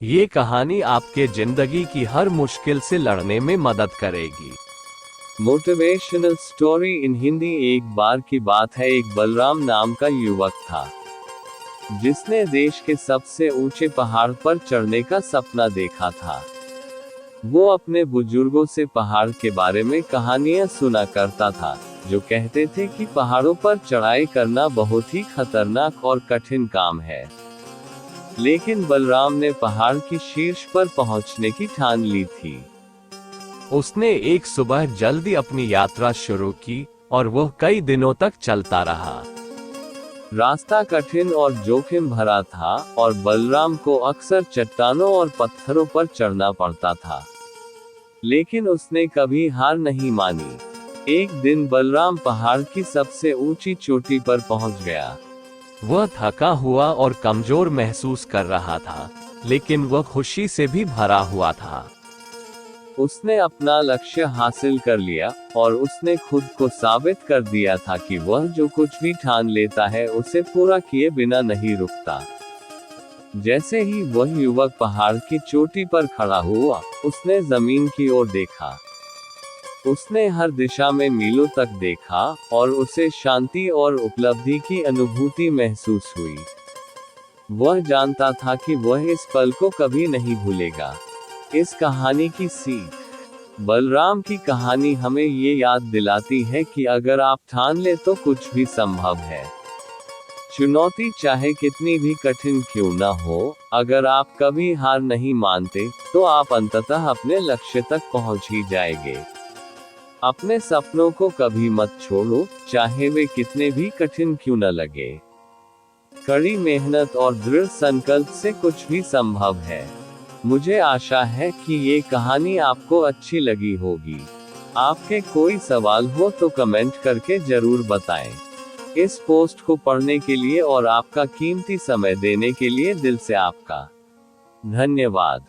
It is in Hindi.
ये कहानी आपके जिंदगी की हर मुश्किल से लड़ने में मदद करेगी। Motivational story in Hindi. एक बार की बात है, एक बलराम नाम का युवक था जिसने देश के सबसे ऊंचे पहाड़ पर चढ़ने का सपना देखा था। वो अपने बुजुर्गों से पहाड़ के बारे में कहानियां सुना करता था, जो कहते थे कि पहाड़ों पर चढ़ाई करना बहुत ही खतरनाक और कठिन काम है। लेकिन बलराम ने पहाड़ की शीर्ष पर पहुंचने की ठान ली थी। उसने एक सुबह जल्दी अपनी यात्रा शुरू की और वह कई दिनों तक चलता रहा। रास्ता कठिन और जोखिम भरा था और बलराम को अक्सर चट्टानों और पत्थरों पर चढ़ना पड़ता था। लेकिन उसने कभी हार नहीं मानी। एक दिन बलराम पहाड़ की सबसे ऊंची चोटी पर पहुंच गया। वह थका हुआ और कमजोर महसूस कर रहा था, लेकिन वह खुशी से भी भरा हुआ था। उसने अपना लक्ष्य हासिल कर लिया और उसने खुद को साबित कर दिया था कि वह जो कुछ भी ठान लेता है उसे पूरा किए बिना नहीं रुकता। जैसे ही वह युवक पहाड़ की चोटी पर खड़ा हुआ, उसने जमीन की ओर देखा। उसने हर दिशा में मीलों तक देखा और उसे शांति और उपलब्धि की अनुभूति महसूस हुई। वह जानता था कि वह इस पल को कभी नहीं भूलेगा। इस कहानी की सीख। बलराम की कहानी हमें ये याद दिलाती है कि अगर आप ठान ले तो कुछ भी संभव है। चुनौती चाहे कितनी भी कठिन क्यों न हो, अगर आप कभी हार नहीं मानते, तो आप अंततः अपने लक्ष्य तक पहुंच ही जाएंगे। अपने सपनों को कभी मत छोड़ो, चाहे वे कितने भी कठिन क्यों न लगे। कड़ी मेहनत और दृढ़ संकल्प से कुछ भी संभव है। मुझे आशा है कि ये कहानी आपको अच्छी लगी होगी। आपके कोई सवाल हो तो कमेंट करके जरूर बताएं। इस पोस्ट को पढ़ने के लिए और आपका कीमती समय देने के लिए दिल से आपका धन्यवाद।